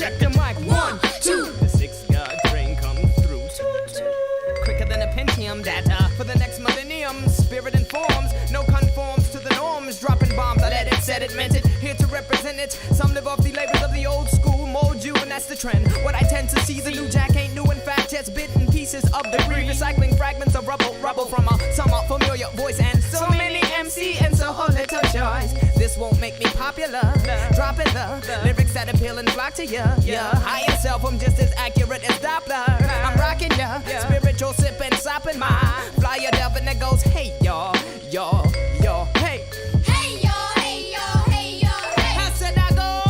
check the mic. 1, 2. The 6 God brain comes through. Quicker than a Pentium data for the next millennium. Spirit informs, no conforms to the norms. Dropping bombs, I let it, said it, meant it. Here to represent it. Some live off the labels of the old school, mold you, and that's the trend. What I tend to see, the new jack ain't new, in fact, just bitten pieces of debris. Recycling fragments of rubble from a somewhat familiar voice. And so many MC and so little choice. This won't make me popular. Dropping the lyrics that appeal and flock to ya. Higher self, I'm just as accurate as Doppler. I'm rocking ya, spiritual sipping, sopping my flyer dub, and that goes, hey y'all, hey. Hey y'all, hey y'all, hey y'all, hey. I said I go.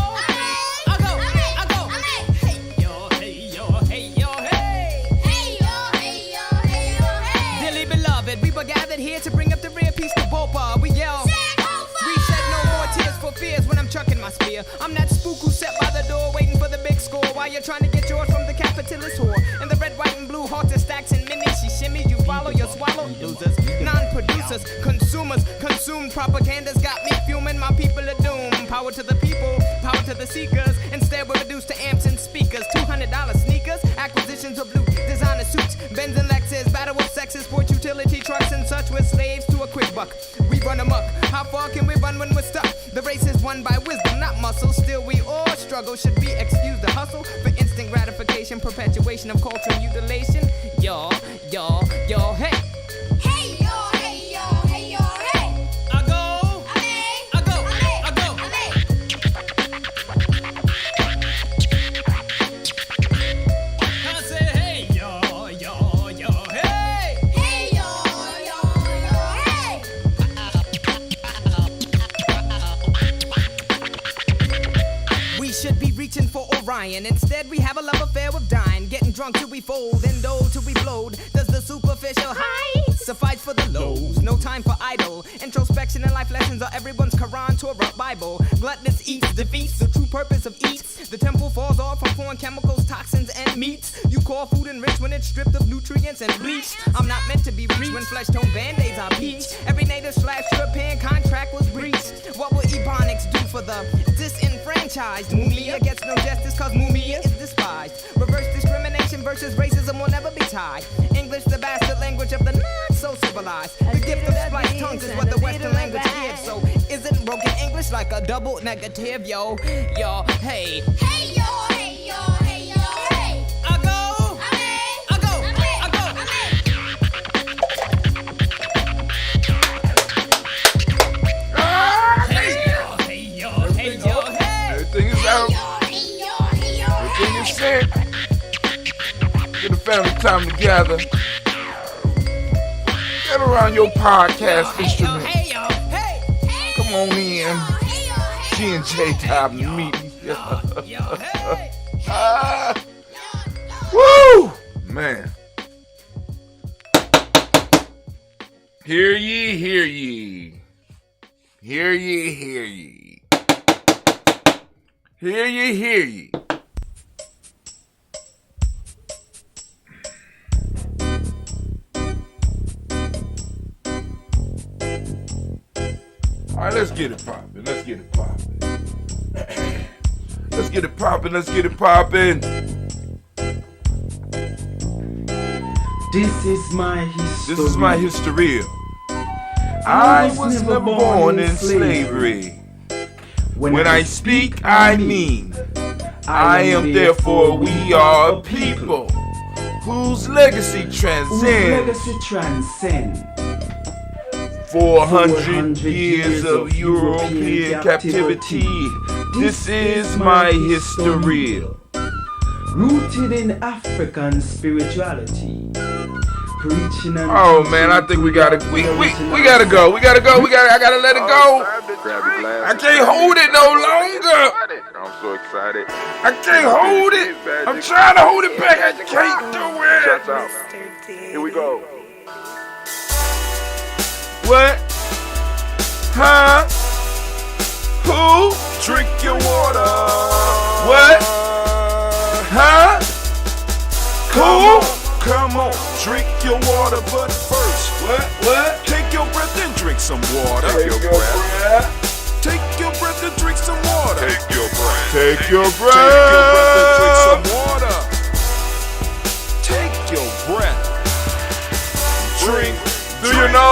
Hey y'all, hey y'all, hey. Hey y'all, hey y'all, hey y'all, hey. Dearly beloved, we were gathered here to bring up the rear piece to Bopa. We yell. We shed no more tears for fears when I'm chucking my spear. I'm that spook who sat by the door waiting for the big score while you're trying to get yours from the capitalist whore. And the red, white, and blue halter stacks and minis. She shimmies, you follow, you swallow. Losers, non-producers, consumers, consumed propaganda's got me fuming. My people are doomed. Power to the people, power to the seekers. Instead we're reduced to amps and speakers. $200 sneakers, acquisitions of blue designer suits, Benz and Lexus, battle of sexes, sport utility trucks and such. We're slaves to a quick buck. We run amok. How far can we run when we're stuck? The race is won by wisdom, not muscle. Still we all struggle. Should we excuse the hustle for instant gratification, perpetuation of cultural mutilation? Y'all, hey. Hey y'all, hey y'all, hey y'all, hey. I go. I say hey y'all, hey. Hey y'all, hey. We should be reaching for Orion. Instead, we have a love affair with dying. Getting drunk till we fold and dole till we blowed. Does the superficial high suffice for the lows? No time for idle. Introspection and life lessons are everyone's Quran, Torah, Bible. Gluttonous eats, defeats the true purpose of eats. The temple falls off from foreign chemicals, toxins, and meats. You call food enriched when it's stripped of nutrients and bleached. I'm not meant to be reached when flesh-tone band-aids are peach. Every native/European contract was breached. What will Ebonics do for the disenfranchised? Mumia gets no justice cause Mumia is despised. Reverse discrimination versus racism will never be tied. English, the bastard language of the not so civilized. The gift of spliced tongues is what the Western language gives. So isn't broken English like a double negative? Yo, hey. Hey y'all, hey y'all, hey y'all, hey. I go. Hey y'all, hey. Everything is out. Hey y'all, hey y'all, Everything is set. Get the family time together. Get around your podcast instrument. Hey y'all, hey. Come on in. G&J time meeting. Yo, hey. Woo! Man. Hear ye, hear ye. Hear ye, hear ye. Hear ye, hear ye. All right, let's get it poppin'. Let's get it poppin'. Let's get it poppin'. Let's get it poppin'. This is my history. This is my history. I was never born in slavery. When I speak, I mean. I am therefore we are a people whose legacy transcends 400 years of European captivity. This is my history. Rooted in African spirituality. Preaching and Oh man, I think we gotta go. I gotta let it go. I can't hold it no longer. I'm so excited. I can't hold it. I'm trying to hold it back. I can't do it. Shut up. Here we go. What? Huh? Who? Drink your water. What? Huh? Who? Come on, drink your water, but first, What? take your breath and drink some water. Take your breath. Take your breath and drink some water. Take your breath.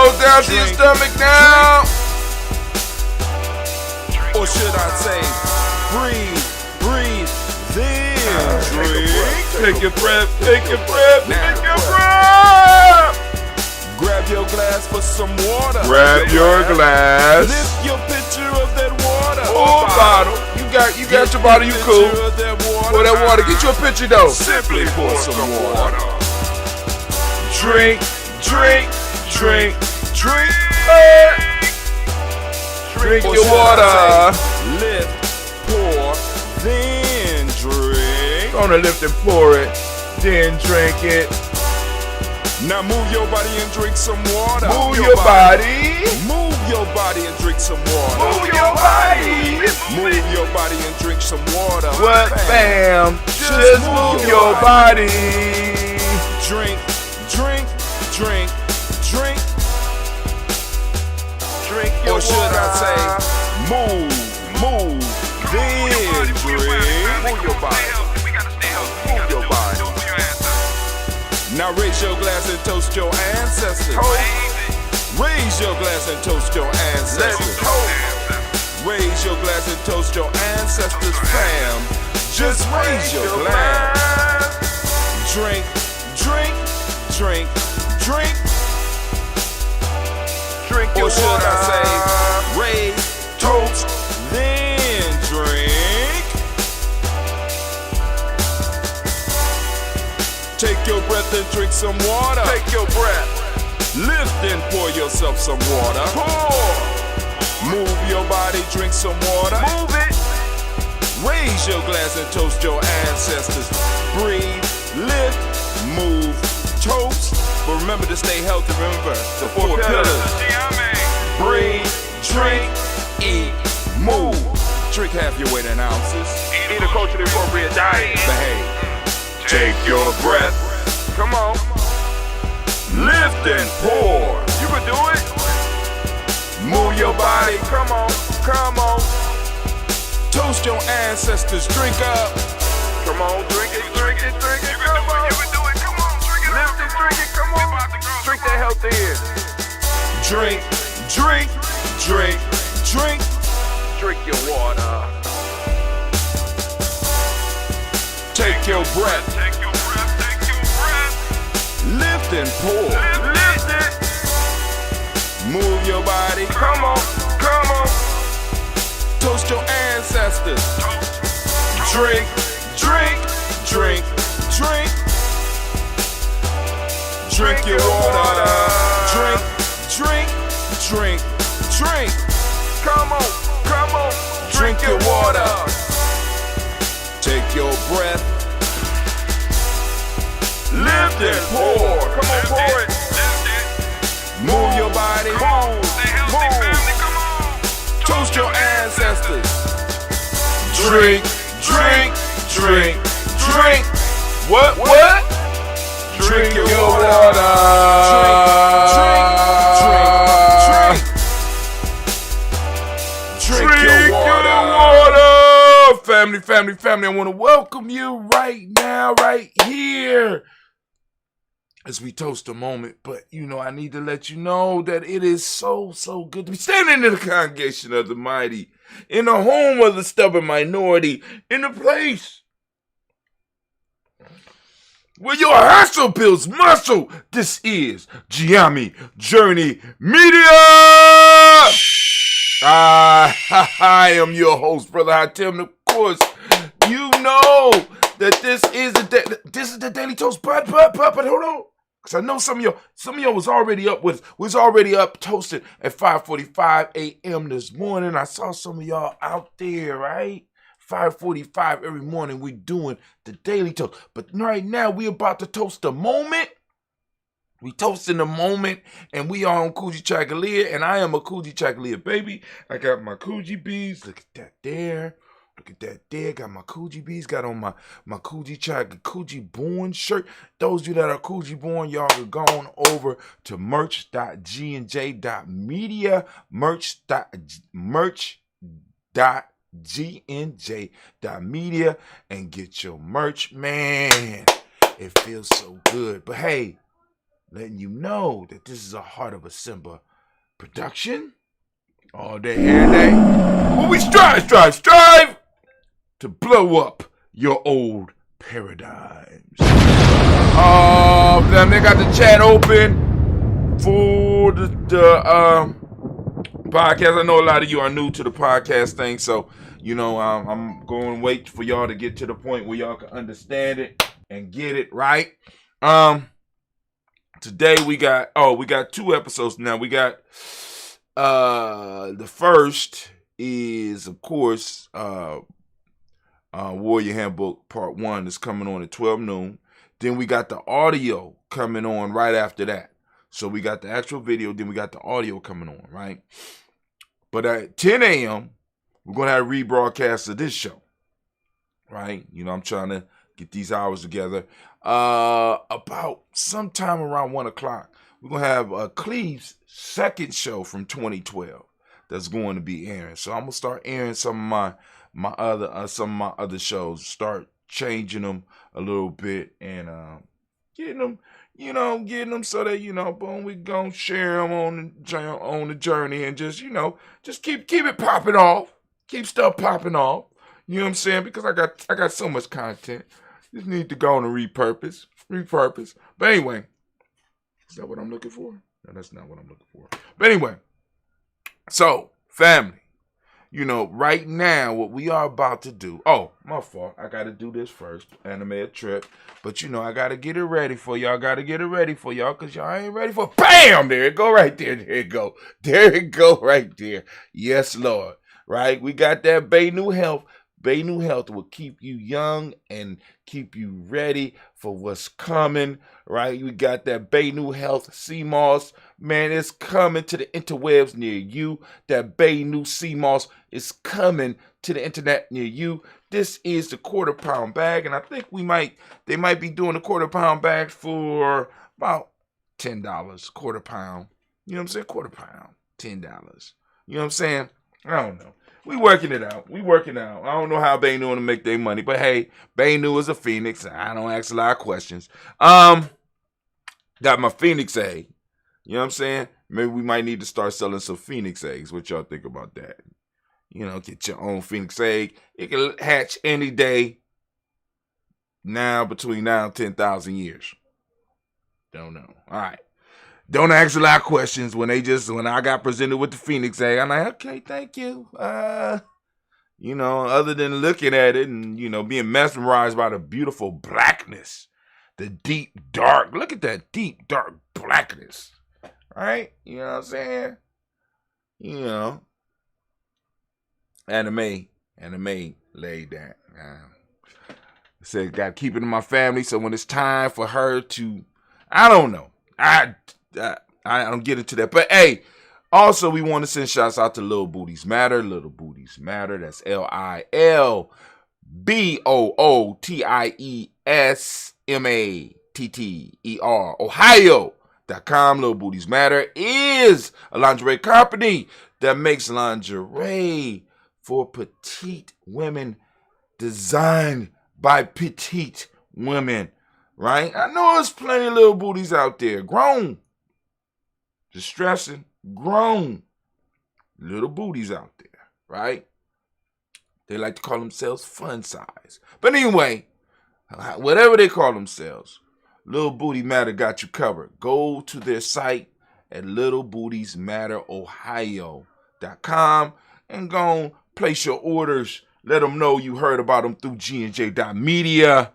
goes down to your stomach now. Or should I say, breathe, then drink. Take your breath, take your breath, Now. take your breath. Grab your glass for some water. Grab your glass. Lift your pitcher of that water. Full bottle. You got your bottle, you cool. Pitcher of that water. Pour that water, get you a picture though. Simply pour some water. Drink, drink, drink, drink. Drink Or your should I water. say, lift, pour, then drink. Gonna lift and pour it, then drink it. Now move your body and drink some water. Move your body. Move your body and drink some water. Move your body. Move your body and drink some water. What, Bam. fam? Just move your body. Drink, drink, drink, drink. Drink your Or should I say, move, then drink. Move your body. Move your body. Now raise your glass and toast your ancestors. Raise your glass and toast your ancestors. Raise your glass and toast your ancestors, fam. Just raise your glass. Drink, drink, drink, drink. Drink your Or should water. I say, raise, toast, then drink. Take your breath and drink some water. Take your breath. Lift and pour yourself some water. Pour. Move your body, drink some water. Move it. Raise your glass and toast your ancestors. Breathe, lift, move, toast. But remember to stay healthy. Remember the four pillars. Breathe, drink, eat, move. Drink half your weight in ounces. Eat a culturally appropriate diet. Behave. Take your breath. Come on. Lift and pour. You can do it. Move your body. Come on. Come on. Toast your ancestors. Drink up. Come on. Drink it. Drink it. Drink it. Come on. You can do it. Come on. Drink it. Lift it. Drink it. Come on. Drink that health in. Drink, drink, drink, drink. Drink your water. Take your breath. Take your breath. Take your breath. Lift and pour. Lift it. Move your body. Come on. Come on. Toast your ancestors. Drink, drink, drink, drink. Drink your water. Drink, drink, drink, drink. Come on. Come on. Drink your water. Take your breath. Lift and pour. Come on. Pour it. Move your body. Move. Move. Toast your ancestors. Drink, drink, drink, drink. What? Drink your water. Drink, drink, drink, drink. Drink your water. Family. I want to welcome you right now, right here, as we toast a moment. But, I need to let you know that it is so good to be standing in the congregation of the mighty, in the home of the stubborn minority, in the place where your hustle builds muscle. This is Giami Journey Media. I am your host, Brother Hatem. Of course, you know that this is the Daily Toast. But hold on, because I know some of y'all was already up toasting at 5:45 a.m. this morning. I saw some of y'all out there, right? 5:45 every morning we doing the Daily Toast. But right now we about to toast the moment. We toasting the moment, and we are on Kujichagulia, and I am a Kujichagulia baby. I got my Kuji beads. Look at that there. Got my Kuji beads. Got on my Kuji born shirt. Those of you that are Kuji born, y'all can go on over to merch.gnj.media, merch.gnj.media, and get your merch. Man, it feels so good. But hey, letting you know that this is a Heart of a Simba production. All day, every day. Well, we strive to blow up your old paradigms. Oh, damn, they got the chat open for the podcast. I know a lot of you are new to the podcast thing, so I'm going to wait for y'all to get to the point where y'all can understand it and get it right. Today we got 2 episodes now. We got the first is, of course, Warrior Handbook Part 1 is coming on at 12 noon. Then we got the audio coming on right after that. So we got the actual video, then we got the audio coming on, right? But at 10 a.m., we're going to have a rebroadcast of this show, right? I'm trying to get these hours together. About sometime around 1 o'clock, we're going to have Cleve's second show from 2012 that's going to be airing. So I'm going to start airing some of my other shows, start changing them a little bit and getting them so that, boom, we gonna share them on the journey and just keep it popping off, keep stuff popping off. You know what I'm saying? Because I got so much content. Just need to go on and repurpose. But anyway, is that what I'm looking for? No, that's not what I'm looking for. But anyway, so family, right now what we are about to do. Oh, my fault. I got to do this first. Anime trip. But I got to get it ready for y'all. Because y'all ain't ready for. Bam! There it go right there. There it go right there. Yes, Lord. Right? We got that Bay New Health. Bay New Health will keep you young and keep you ready for what's coming, right? We got that Bay New Health sea moss. Man, it's coming to the interwebs near you. That Bay New sea moss is coming to the internet near you. This is the quarter-pound bag, and I think they might be doing the quarter-pound bag for about $10, quarter pound. You know what I'm saying? Quarter pound, $10. You know what I'm saying? I don't know. We working it out. I don't know how Baynu want to make their money, but hey, Baynu is a Phoenix. I don't ask a lot of questions. Got my Phoenix egg. You know what I'm saying? Maybe we might need to start selling some Phoenix eggs. What y'all think about that? Get your own Phoenix egg. It can hatch any day. Between now and 10,000 years. Don't know. All right. Don't ask a lot of questions when I got presented with the Phoenix egg. I'm like, okay, thank you. Other than looking at it and, being mesmerized by the beautiful blackness, the deep dark. Look at that deep dark blackness. Right? You know what I'm saying? Anime laid that. Said, got to keep it in my family. So when it's time for her to, I don't know. I don't get into that. But hey, also we want to send shouts out to Little Booties Matter. Little Booties Matter. That's LilBootieSmatter. Ohio.com. Little Booties Matter is a lingerie company that makes lingerie for petite women, designed by petite women. Right? I know there's plenty of little booties out there. Grown. Distressing. Grown. Little booties out there. Right? They like to call themselves fun size. But anyway, whatever they call themselves, Little Booty Matter got you covered. Go to their site at LittleBoutiesMatterOhio.com and go place your orders. Let them know you heard about them through GNJ.media.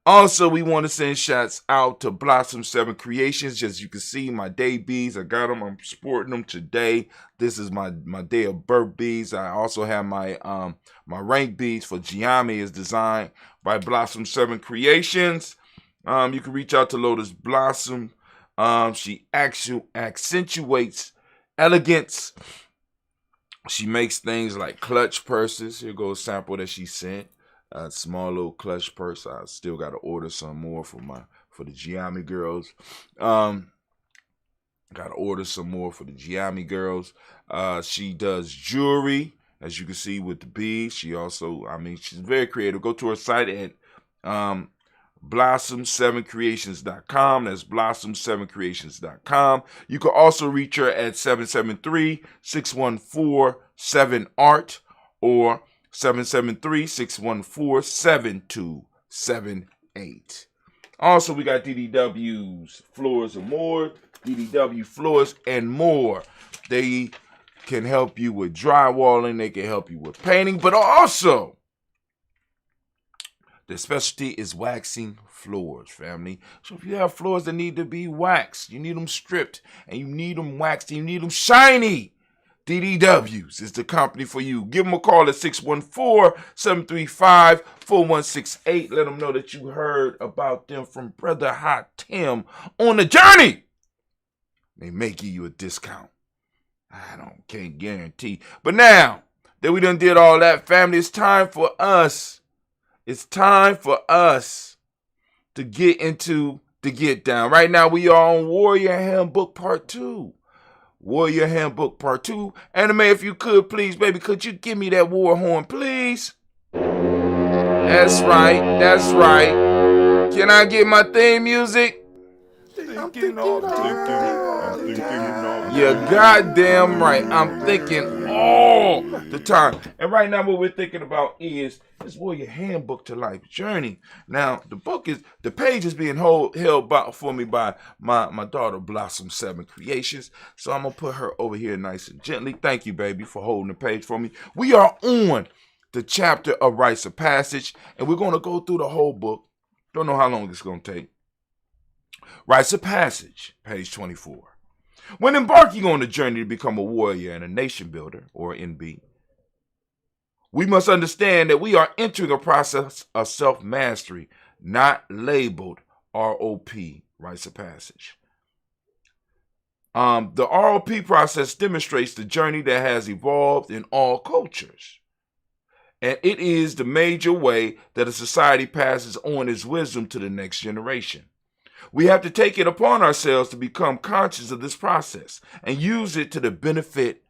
Also, we want to send shouts out to Blossom 7 Creations. As you can see, my day beads, I got them. I'm sporting them today. This is my day of birth beads. I also have my rank beads for Giami is designed by Blossom 7 Creations. You can reach out to Lotus Blossom. She accentuates elegance. She makes things like clutch purses. Here goes a sample that she sent. A small little clutch purse. I still got to order some more for the Giami girls. Got to order some more for the Giami girls. She does jewelry, as you can see with the beads. She also, she's very creative. Go to her site at blossom7creations.com. That's blossom7creations.com. You can also reach her at 773-614-7ART or 773-614-7278. Also, we got DDW's Floors and More, DDW Floors and More. They can help you with drywalling, they can help you with painting, but also their specialty is waxing floors, family. So if you have floors that need to be waxed, you need them stripped, and you need them waxed, and you need them shiny, DDW's is the company for you. Give them a call at 614-735-4168. Let them know that you heard about them from Brother Hot Tim on the journey. They may give you a discount. Can't guarantee. But now that we done did all that, family, it's time for us. It's time for us to get into the get down. Right now we are on Warrior Handbook Part 2. Warrior Handbook Part 2. Anime, if you could, please, baby, could you give me that war horn, please? That's right. That's right. Can I get my theme music? You're goddamn right. I'm thinking all the time. And right now what we're thinking about is this Warrior Handbook to Life Journey. Now, the page is being held for me by my daughter, Blossom 7 Creations. So I'm going to put her over here nice and gently. Thank you, baby, for holding the page for me. We are on the chapter of Rites of Passage, and we're going to go through the whole book. Don't know how long it's going to take. Rites of Passage, page 24. When embarking on the journey to become a warrior and a nation builder, or NB, we must understand that we are entering a process of self-mastery, not labeled ROP, Rites of Passage. The ROP process demonstrates the journey that has evolved in all cultures. And it is the major way that a society passes on its wisdom to the next generation. We have to take it upon ourselves to become conscious of this process and use it to benefit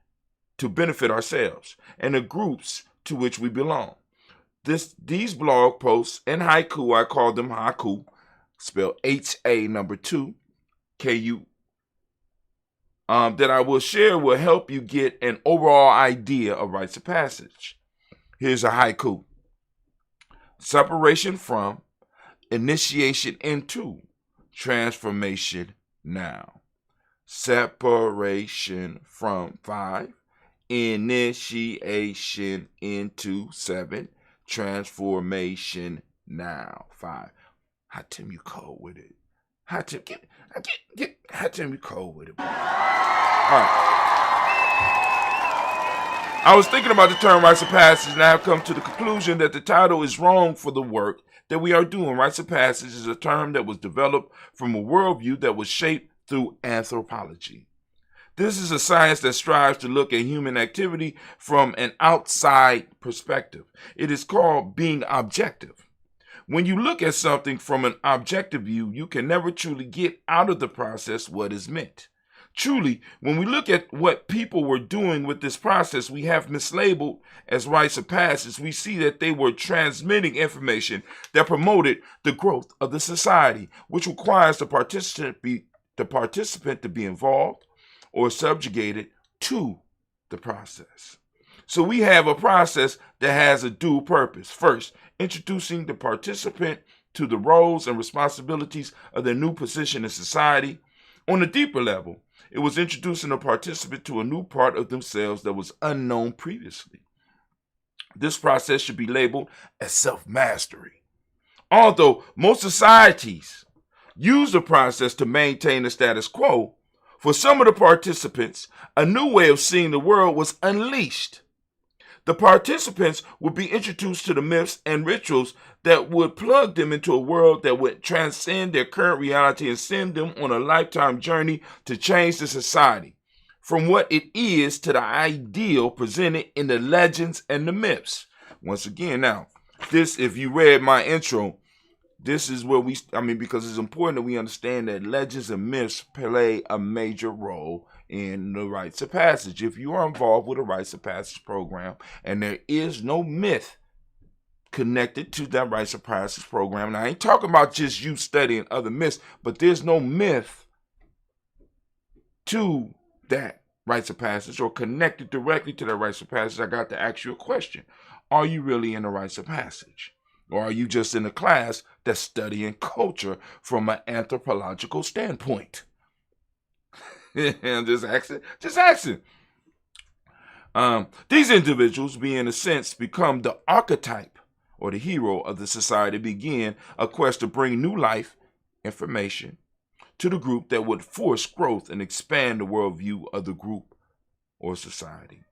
ourselves and the groups to which we belong. These blog posts and haiku, I call them haiku, spelled HA2, KU, that I will share will help you get an overall idea of Rites of Passage. Here's a haiku. Separation from, initiation into, transformation now. Separation from 5, initiation into 7, transformation now. 5. Hot Tim, you cold with it. Hot Tim, get Hot Tim, you cold with it. All right. I was thinking about the term Rites of Passage, and I have come to the conclusion that the title is wrong for the work that we are doing. Rites of Passage is a term that was developed from a worldview that was shaped through anthropology. This is a science that strives to look at human activity from an outside perspective. It is called being objective. When you look at something from an objective view, you can never truly get out of the process what is meant. Truly, when we look at what people were doing with this process we have mislabeled as Rites of Passage, we see that they were transmitting information that promoted the growth of the society, which requires the participant to be involved or subjugated to the process. So we have a process that has a dual purpose. First, introducing the participant to the roles and responsibilities of their new position in society. On a deeper level, it was introducing a participant to a new part of themselves that was unknown previously. This process should be labeled as self-mastery. Although most societies use the process to maintain the status quo, for some of the participants, a new way of seeing the world was unleashed. The participants would be introduced to the myths and rituals that would plug them into a world that would transcend their current reality and send them on a lifetime journey to change the society from what it is to the ideal presented in the legends and the myths. Once again, now, this, if you read my intro, this is where because it's important that we understand that legends and myths play a major role in the Rites of Passage. If you are involved with a Rites of Passage program and there is no myth connected to that Rites of Passage program. And I ain't talking about just you studying other myths, but there's no myth to that Rites of Passage or connected directly to that Rites of Passage. I got to ask you a question. Are you really in the Rites of Passage? Or are you just in a class that's studying culture from an anthropological standpoint? Just asking. These individuals, in a sense, become the archetype or the hero of the society, begin a quest to bring new life, information to the group that would force growth and expand the worldview of the group or society.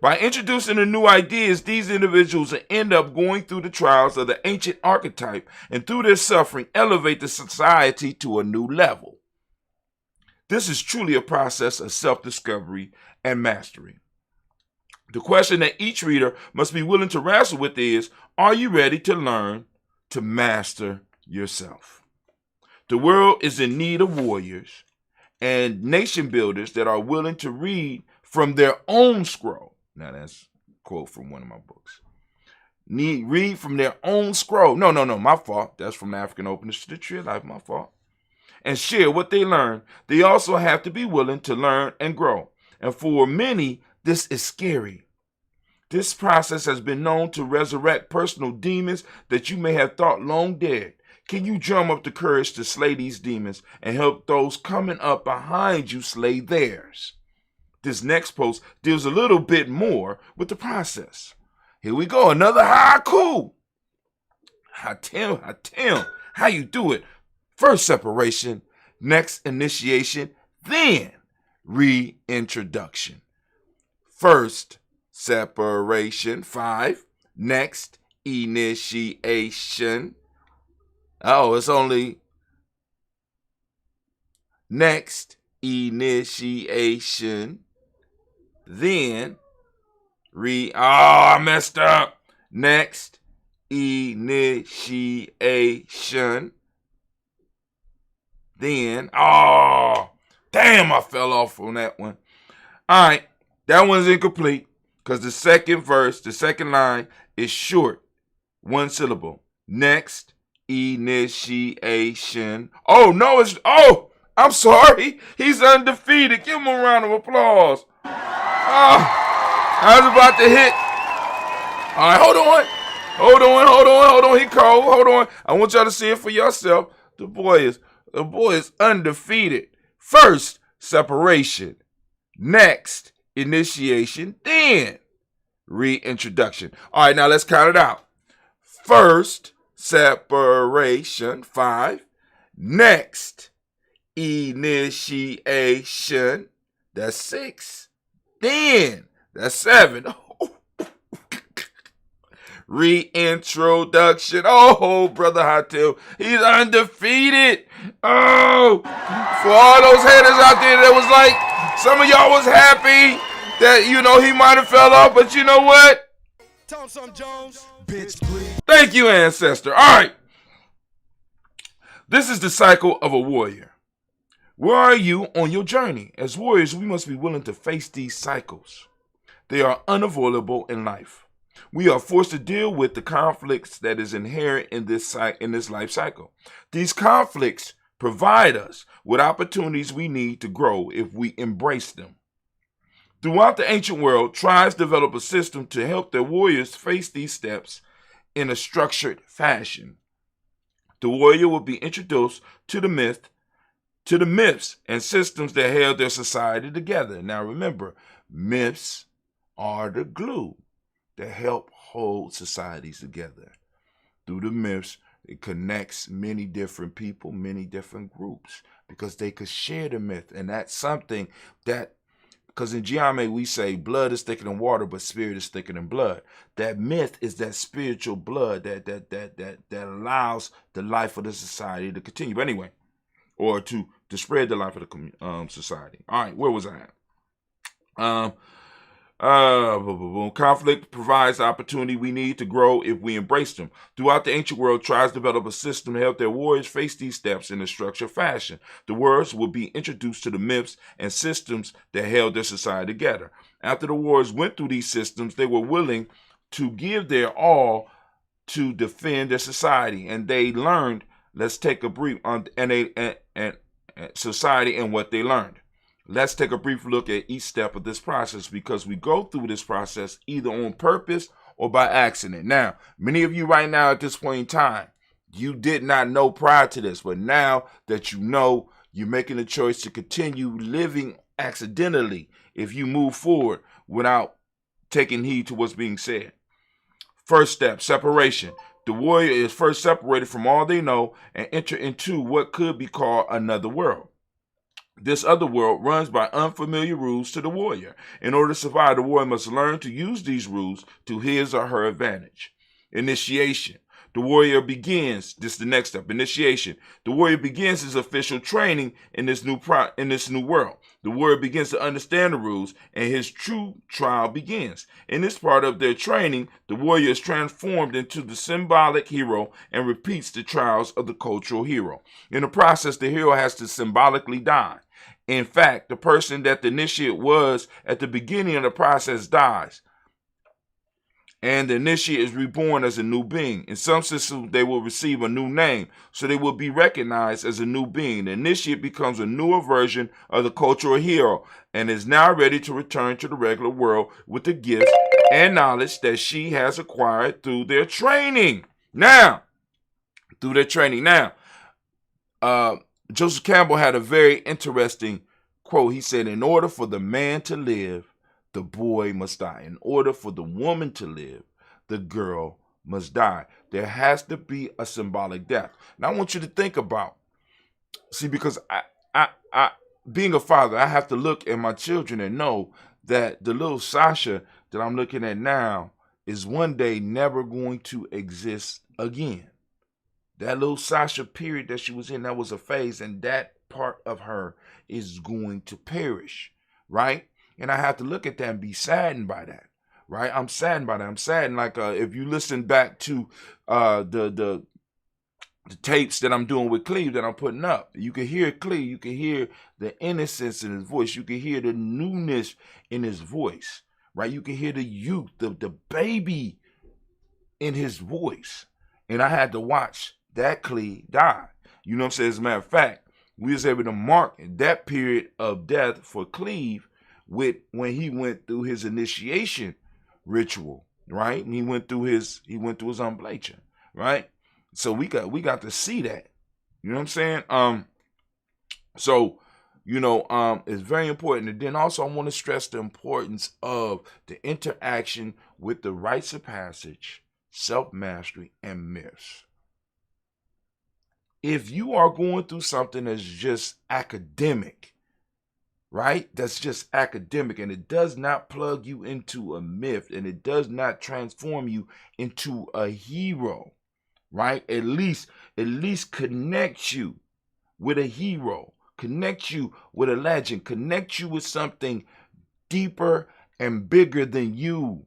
By introducing the new ideas, these individuals end up going through the trials of the ancient archetype and through their suffering elevate the society to a new level. This is truly a process of self-discovery and mastery. The question that each reader must be willing to wrestle with is, are you ready to learn to master yourself? The world is in need of warriors and nation builders that are willing to read from their own scroll. Now that's a quote from one of my books. Read from their own scroll. No, my fault. That's from the African Openness to the Tree of Life, my fault. And share what they learn. They also have to be willing to learn and grow. And for many, this is scary. This process has been known to resurrect personal demons that you may have thought long dead. Can you drum up the courage to slay these demons and help those coming up behind you slay theirs? This next post deals a little bit more with the process. Here we go, another haiku. Hatim, how you do it? First separation, next initiation, then reintroduction. First separation, 5, next initiation. Oh, it's only next initiation, then I messed up. Next initiation, then damn, I fell off on that one. All right, that one's incomplete because the second verse, the second line is short, one syllable. Next initiation. I'm sorry. He's undefeated. Give him a round of applause. I was about to hit. All right, hold on. He cold. Hold on. I want y'all to see it for yourself. The boy is undefeated. First separation, next initiation, then reintroduction. All right, now let's count it out. First separation, 5. Next initiation, that's 6. Then, that's 7. Reintroduction. Oh, Brother Hatil, he's undefeated. Oh, for all those haters out there that was like, some of y'all was happy that, he might have fell off, but you know what? Tell him something, Jones. Bitch, please. Thank you, ancestor. All right. This is the cycle of a warrior. Where are you on your journey? As warriors, we must be willing to face these cycles. They are unavoidable in life. We are forced to deal with the conflicts that is inherent in this life cycle. These conflicts provide us with opportunities we need to grow if we embrace them. Throughout the ancient world, tribes developed a system to help their warriors face these steps in a structured fashion. The warrior will be introduced to the myths and systems that held their society together. Now remember, myths are the glue that help hold societies together. Through the myths, it connects many different people, many different groups, because they could share the myth. And that's something that, because in Giame we say blood is thicker than water, but spirit is thicker than blood. That myth is that spiritual blood that allows the life of the society to continue. But anyway, or to spread the life of the society. All right, where was I at? Conflict provides the opportunity we need to grow if we embrace them. Throughout the ancient world, tribes develop a system to help their warriors face these steps in a structured fashion. The warriors will be introduced to the myths and systems that held their society together. After the warriors went through these systems, they were willing to give their all to defend their society, and they learned. Let's take a brief on and society and what they learned. Let's take a brief look at each step of this process, because we go through this process either on purpose or by accident. Now, many of you right now at this point in time, you did not know prior to this, but now that you know, you're making a choice to continue living accidentally if you move forward without taking heed to what's being said. First step, separation. The warrior is first separated from all they know and enter into what could be called another world. This other world runs by unfamiliar rules to the warrior. In order to survive, the warrior must learn to use these rules to his or her advantage. Initiation. The warrior begins, this is the next step, initiation. The warrior begins his official training in this new world. The warrior begins to understand the rules, and his true trial begins. In this part of their training, the warrior is transformed into the symbolic hero and repeats the trials of the cultural hero. In the process, the hero has to symbolically die. In fact, the person that the initiate was at the beginning of the process dies, and the initiate is reborn as a new being. In some systems, they will receive a new name, so they will be recognized as a new being. The initiate becomes a newer version of the cultural hero and is now ready to return to the regular world with the gifts and knowledge that she has acquired through their training. Now, Joseph Campbell had a very interesting quote. He said, in order for the man to live, the boy must die. In order for the woman to live, the girl must die. There has to be a symbolic death. Now I want you to think about, because I being a father, I have to look at my children and know that the little Sasha that I'm looking at now is one day never going to exist again. That little Sasha period that she was in, that was a phase, and that part of her is going to perish, right? And I have to look at that and be saddened by that, right? I'm saddened by that. I'm saddened. Like if you listen back to the tapes that I'm doing with Cleve that I'm putting up, you can hear Cleve. You can hear the innocence in his voice. You can hear the newness in his voice, right? You can hear the youth, the baby in his voice. And I had to watch that Cleve die. You know what I'm saying? As a matter of fact, we was able to mark that period of death for Cleve with when he went through his initiation ritual, right? And he went through his oblation, right? So we got to see that. You know what I'm saying? It's very important. And then also I want to stress the importance of the interaction with the rites of passage, self-mastery, and myths. If you are going through something that's just academic, right? That's just academic, and it does not plug you into a myth, and it does not transform you into a hero, right? At least connect you with a hero, connect you with a legend, connect you with something deeper and bigger than you.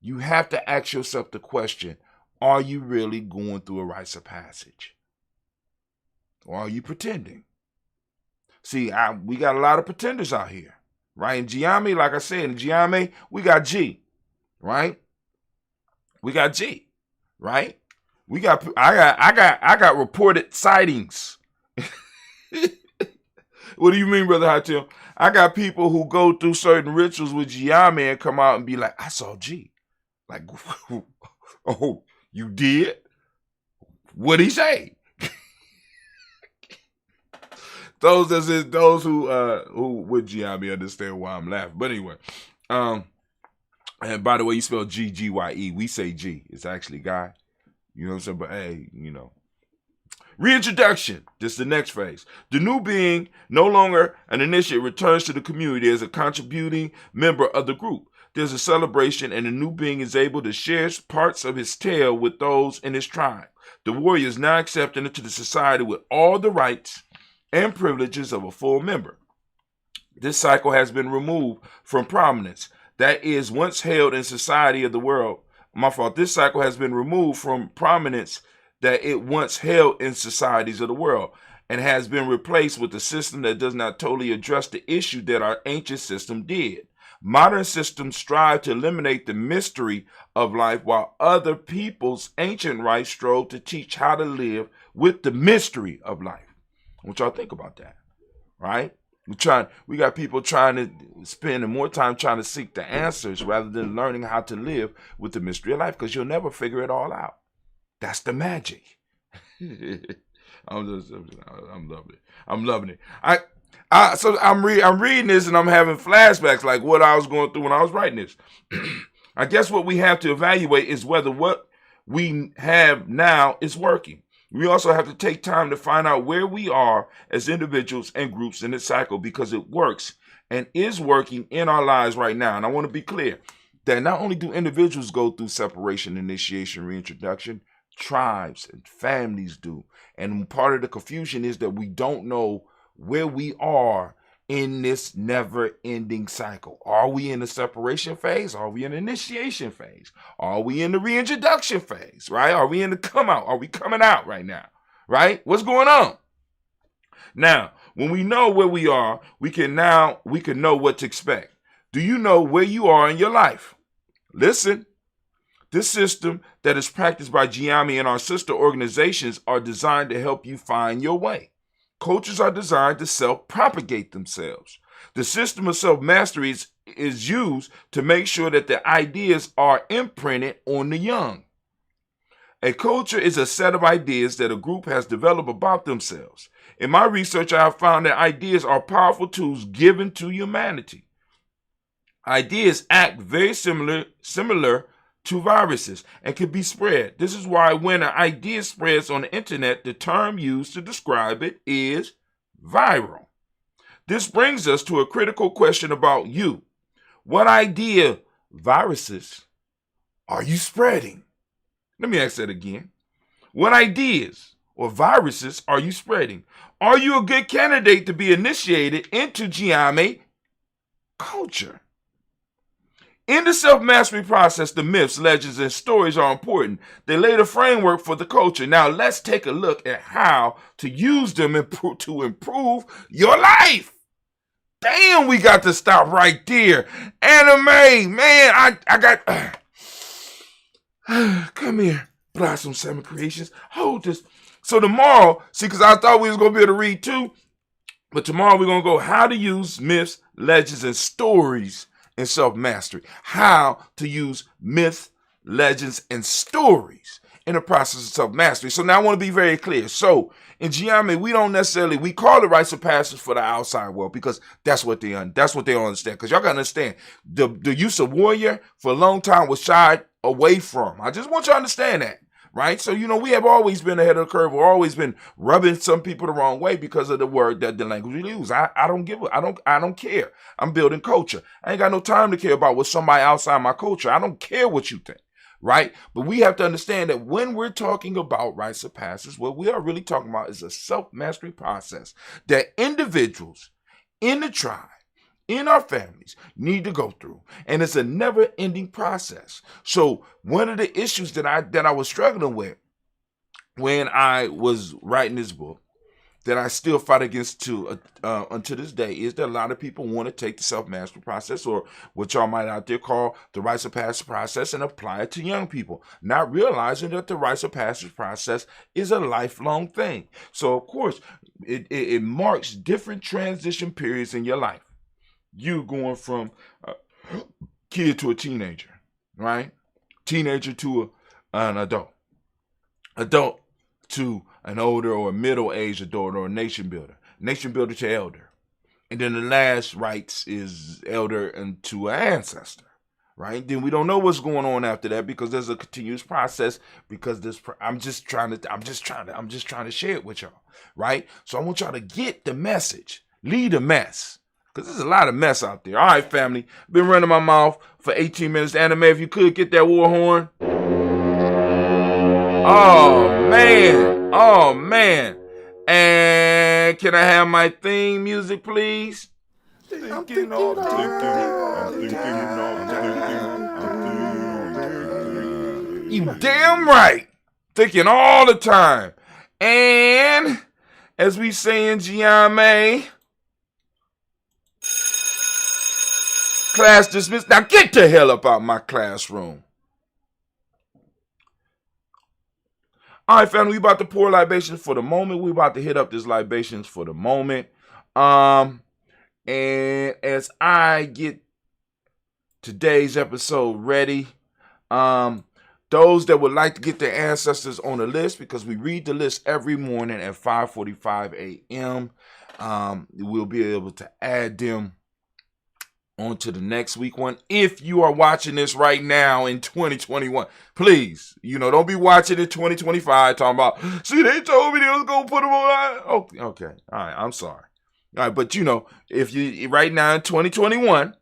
You have to ask yourself the question, are you really going through a rites of passage? Or are you pretending? See, we got a lot of pretenders out here, right? In Giami, like I said, in Giami, we got G, right? We got G, right? I got reported sightings. What do you mean, Brother Hatim? I got people who go through certain rituals with Giami and come out and be like, I saw G. Like, oh, you did? What'd he say? Those who with Giami understand why I'm laughing. But anyway, and by the way, you spell G-G-Y-E. We say G. It's actually Guy. You know what I'm saying? But hey, Reintroduction. This is the next phase. The new being, no longer an initiate, returns to the community as a contributing member of the group. There's a celebration, and the new being is able to share parts of his tale with those in his tribe. The warrior is now accepted into the society with all the rights and privileges of a full member. This cycle has been removed from prominence that is once held in society of the world. This cycle has been removed from prominence that it once held in societies of the world and has been replaced with a system that does not totally address the issue that our ancient system did. Modern systems strive to eliminate the mystery of life, while other people's ancient rites strove to teach how to live with the mystery of life. I want y'all to think about that, right? We got people trying to spend more time trying to seek the answers rather than learning how to live with the mystery of life, because you'll never figure it all out. That's the magic. I'm loving it. I'm loving it. So I'm reading this and I'm having flashbacks like what I was going through when I was writing this. I guess what we have to evaluate is whether what we have now is working. We also have to take time to find out where we are as individuals and groups in this cycle, because it works and is working in our lives right now. And I want to be clear that not only do individuals go through separation, initiation, reintroduction, tribes and families do. And part of the confusion is that we don't know where we are in this never-ending cycle. Are we in the separation phase? Are we in the initiation phase? Are we in the reintroduction phase, right? Are we in the come out? Are we coming out right now, right? What's going on? Now, when we know where we are, we can know what to expect. Do you know where you are in your life? Listen, this system that is practiced by Giami and our sister organizations are designed to help you find your way. Cultures are designed to self-propagate themselves. The system of self-mastery is used to make sure that the ideas are imprinted on the young. A culture is a set of ideas that a group has developed about themselves. In my research, I have found that ideas are powerful tools given to humanity. Ideas act very similar to viruses and can be spread. This is why when an idea spreads on the internet, the term used to describe it is viral. This brings us to a critical question about you. What idea viruses are you spreading? Let me ask that again. What ideas or viruses are you spreading? Are you a good candidate to be initiated into Giami culture? In the self-mastery process, the myths, legends, and stories are important. They lay the framework for the culture. Now let's take a look at how to use them to improve your life. Damn, we got to stop right there. Anime, man, I got... Come here, Blossom Seven Creations. Hold this. So tomorrow, because I thought we was going to be able to read too, but tomorrow we're going to go how to use myths, legends, and stories in self-mastery. How to use myths, legends, and stories in the process of self-mastery. So now I want to be very clear. So in Giami, we call it rites of passage for the outside world because that's what they don't understand. Because y'all got to understand, the use of warrior for a long time was shied away from. I just want you to understand that. Right? So, we have always been ahead of the curve. We've always been rubbing some people the wrong way because of the language we use. I don't care. I'm building culture. I ain't got no time to care about what somebody outside my culture. I don't care what you think. Right? But we have to understand that when we're talking about rites of passage, what we are really talking about is a self-mastery process that individuals in the tribe, in our families, need to go through. And it's a never-ending process. So one of the issues that I was struggling with when I was writing this book, that I still fight against until this day, is that a lot of people want to take the self-mastery process, or what y'all might out there call the rites of passage process, and apply it to young people, not realizing that the rites of passage process is a lifelong thing. So, of course, it marks different transition periods in your life. You going from a kid to a teenager, right? Teenager to an adult. Adult to an older or middle-aged adult or a nation builder. Nation builder to elder. And then the last rites is elder into an ancestor, right? Then we don't know what's going on after that because there's a continuous process because I'm just trying to share it with y'all, right? So I want y'all to get the message. Leave the mess. Because there's a lot of mess out there. All right, family. Been running my mouth for 18 minutes. Anime, if you could get that war horn. Oh, man. And can I have my theme music, please? You damn right. Thinking all the time. And as we say in Giami, Class dismissed. Now get the hell up out my classroom. All right, family, we about to pour libations for the moment. We about to hit up this libations for the moment. And as I get today's episode ready, those that would like to get their ancestors on the list, because we read the list every morning at 5:45 a.m., we'll be able to add them on to the next week one. If you are watching this right now in 2021, please, don't be watching in 2025 talking about, see, they told me they was going to put them on. Oh, okay. All right. I'm sorry. All right. But, if you right now in 2021,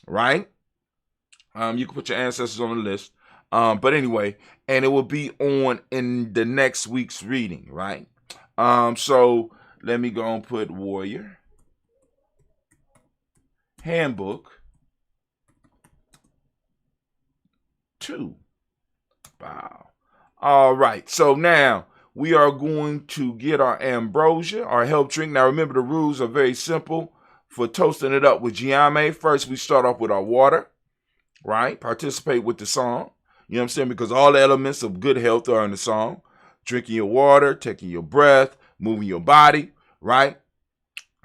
right, you can put your ancestors on the list. But anyway, and it will be on in the next week's reading, right? So let me go and put Warrior Handbook 2. Wow. All right. So now we are going to get our ambrosia, our help drink. Now remember, the rules are very simple for toasting it up with Giame. First, we start off with our water, right? Participate with the song. You know what I'm saying? Because all the elements of good health are in the song. Drinking your water, taking your breath, moving your body, right?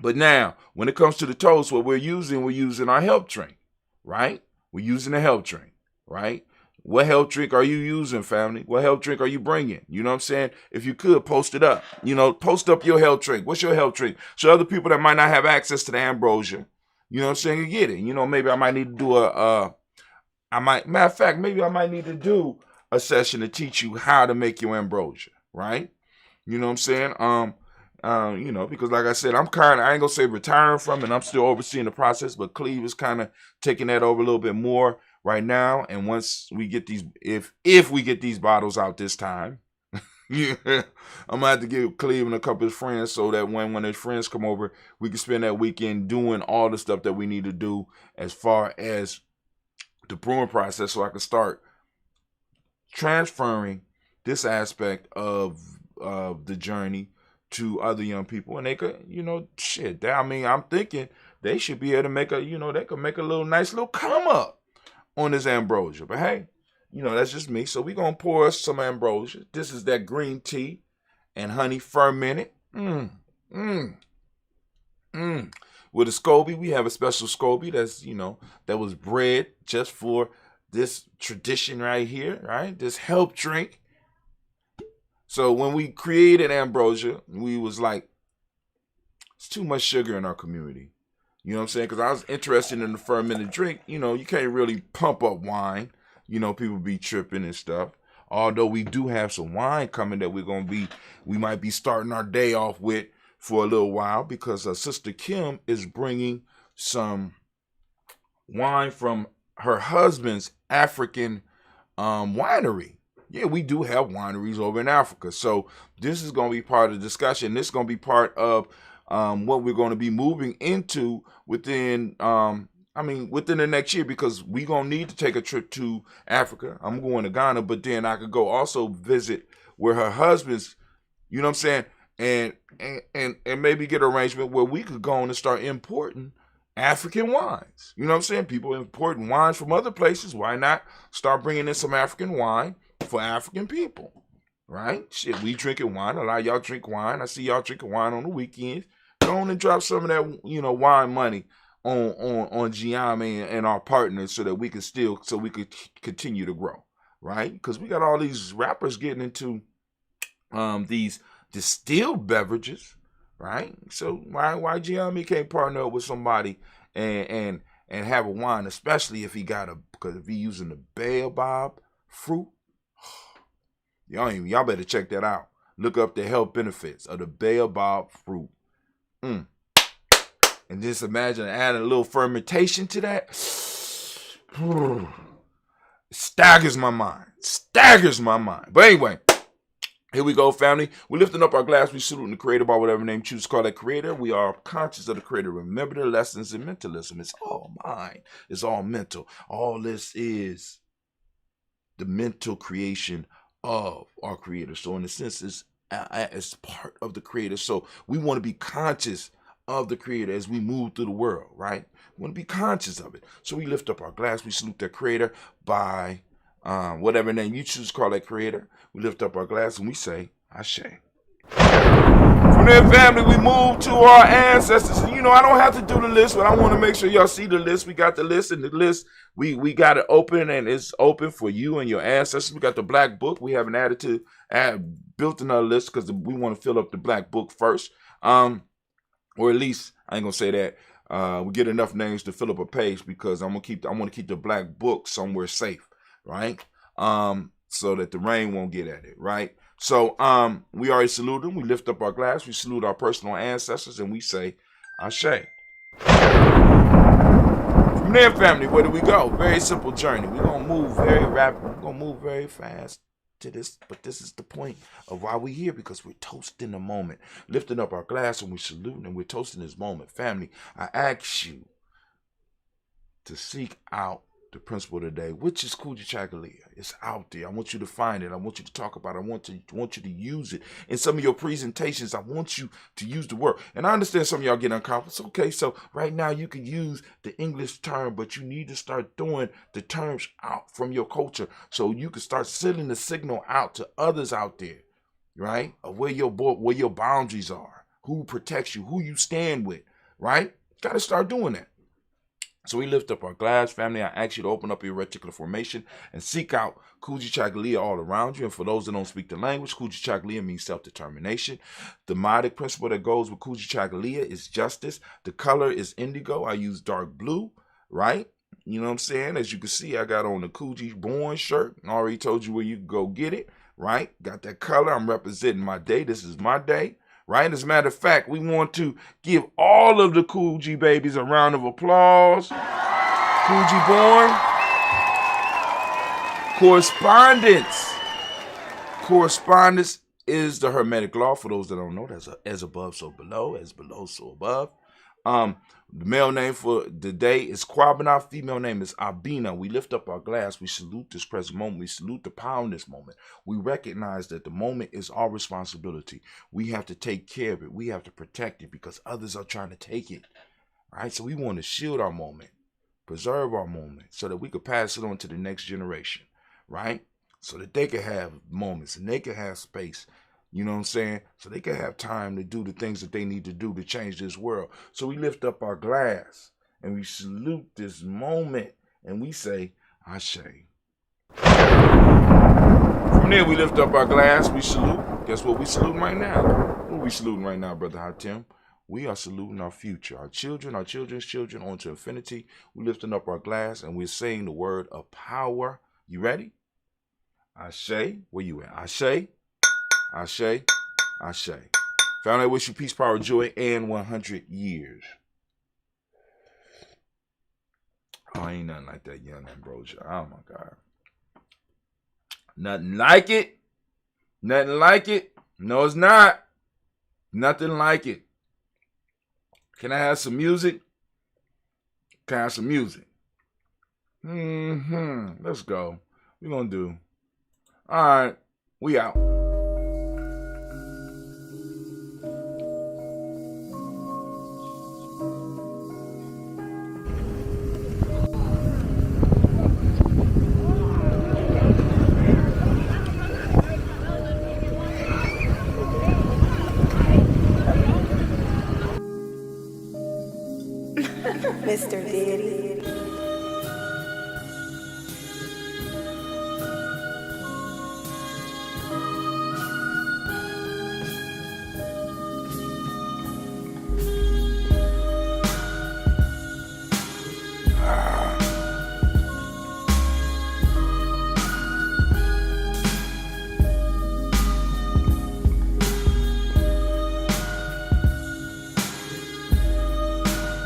But now, when it comes to the toast, what we're using our help drink, right? We're using a help drink, right? What help drink are you using, family? What help drink are you bringing? You know what I'm saying? If you could, post it up. Post up your help drink. What's your help drink? So other people that might not have access to the ambrosia, you know what I'm saying, can get it. Maybe I might need to do matter of fact, maybe I might need to do a session to teach you how to make your ambrosia, right? You know what I'm saying? Because like I said, I ain't gonna say retiring from it. I'm still overseeing the process, but Cleve is kind of taking that over a little bit more right now. And once we get these, if we get these bottles out this time, yeah, I'm gonna have to give Cleve and a couple of friends so that when his friends come over, we can spend that weekend doing all the stuff that we need to do as far as the brewing process, so I can start transferring this aspect of the journey to other young people, and they could, I'm thinking they should be able to make they could make a nice little come up on this ambrosia. But hey, that's just me. So we're gonna pour us some ambrosia. This is that green tea and honey fermented. With a SCOBY, we have a special SCOBY that's, that was bred just for this tradition right here, right? This help drink. So when we created ambrosia, we was like, it's too much sugar in our community. You know what I'm saying? Because I was interested in the fermented drink. You can't really pump up wine. People be tripping and stuff. Although we do have some wine coming that we might be starting our day off with for a little while, because Sister Kim is bringing some wine from her husband's African winery. Yeah, we do have wineries over in Africa. So this is going to be part of the discussion. This is going to be part of what we're going to be moving into within the next year, because we're going to need to take a trip to Africa. I'm going to Ghana, but then I could go also visit where her husband's, you know what I'm saying? And maybe get an arrangement where we could go on and start importing African wines. You know what I'm saying? People importing wines from other places. Why not start bringing in some African wine for African people, right? Shit, we drinking wine. A lot of y'all drink wine. I see y'all drinking wine on the weekends. Go on and drop some of that, wine money on Giame and our partners, so that we could continue to grow, right? Because we got all these rappers getting into these distilled beverages, right? So why Giame can't partner up with somebody and have a wine, especially if because if he using the baobab fruit. Y'all better check that out. Look up the health benefits of the baobab fruit. And just imagine adding a little fermentation to that. Staggers my mind. But anyway, here we go, family. We're lifting up our glass. We salute the creator by whatever name you choose to call that creator. We are conscious of the creator. Remember the lessons in mentalism. It's all mind. It's all mental. All this is the mental creation of our creator. So in a sense, it's part of the creator. So we want to be conscious of the Creator as we move through the world, right? We want to be conscious of it. So we lift up our glass. We salute that Creator by whatever name you choose to call that Creator. We lift up our glass and we say, Ashe. From there, family, we move to our ancestors. And, I don't have to do the list, but I want to make sure y'all see the list. We got the list, and the list, we got it open, and it's open for you and your ancestors. We got the black book. We haven't built another list because we want to fill up the black book first. Or at least, I ain't going to say that. We get enough names to fill up a page because I want to keep the black book somewhere safe, right? So that the rain won't get at it, right? So we already salute them. We lift up our glass. We salute our personal ancestors, and we say, Ashe. From there, family, where do we go? Very simple journey. We're going to move very rapid. We're going to move very fast to this, but this is the point of why we're here, because we're toasting the moment. Lifting up our glass, and we're saluting, and we're toasting this moment. Family, I ask you to seek out the principle today, which is Kujichagulia. It's out there. I want you to find it. I want you to talk about it. I want you to use it. In some of your presentations, I want you to use the word. And I understand some of y'all get uncomfortable. It's okay. So right now you can use the English term, but you need to start throwing the terms out from your culture so you can start sending the signal out to others out there, right? Of where your boundaries are, who protects you, who you stand with, right? Got to start doing that. So we lift up our glass, family. I ask you to open up your reticular formation and seek out Kujichagulia all around you. And for those that don't speak the language, Kujichagulia means self-determination. The Modic principle that goes with Kujichagulia is justice. The color is indigo. I use dark blue, right? You know what I'm saying? As you can see, I got on the Kuji Born shirt. I already told you where you can go get it, right? Got that color. I'm representing my day. This is my day. Right? As a matter of fact, we want to give all of the Kuji babies a round of applause. Kuji Born. Correspondence. Correspondence is the Hermetic law. For those that don't know, that's as above, so below. As below, so above. The male name for the day is Kwabena. Female name is Abina. We lift up our glass. We salute this present moment. We salute the power in this moment. We recognize that the moment is our responsibility. We have to take care of it. We have to protect it because others are trying to take it. Right? So we want to shield our moment, preserve our moment so that we could pass it on to the next generation. Right? So that they can have moments and they can have space. You know what I'm saying? So they can have time to do the things that they need to do to change this world. So we lift up our glass and we salute this moment and we say, Ashe. From there, we lift up our glass, we salute. Guess what we saluting right now? What are we saluting right now, Brother Hatim? We are saluting our future, our children, our children's children onto infinity. We're lifting up our glass and we're saying the word of power. You ready? Ashe. Where you at? Ashe. Ashe, Ashe. Family, I wish you peace, power, joy, and 100 years. Oh, ain't nothing like that young ambrosia. Oh, my God. Nothing like it. Nothing like it. No, it's not. Nothing like it. Can I have some music? Can I have some music? Let's go. We're going to do. All right. We out.